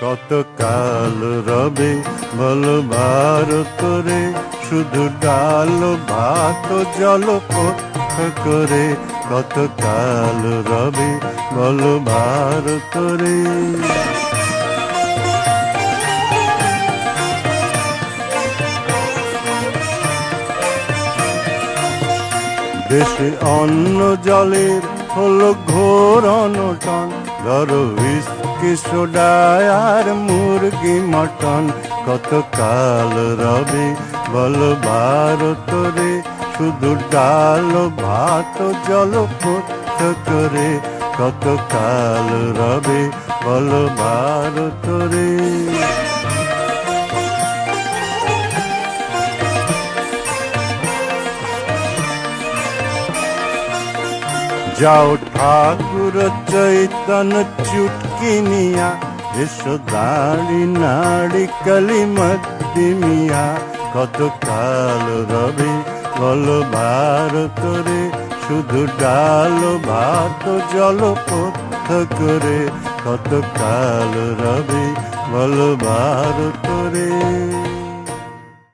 কত কাল রবে বল ভারত রে, শুধু ডাল ভাত জল কোথা করে। কত কাল রবে বল ভারত রে। দেশে অন্ন জলের হলো ঘোর অনটন, ধরো হুইস্কি সোডায় আর মুরগি মটন। কত কাল রবে বল ভারত রে, শুধু ডাল ভাত জল কোথা করে। কত কাল রবে বল ভারত রে। যাও ঠাকুর চৈতন্য চুটকি নিয়া, এসো দাড়ি নাড়ি কালি মদ্দি মিয়া। কত কাল রবে বল ভারত রে, শুধু ডাল ভাত জল কোথা করে। কত কাল রবে বল ভারত রে।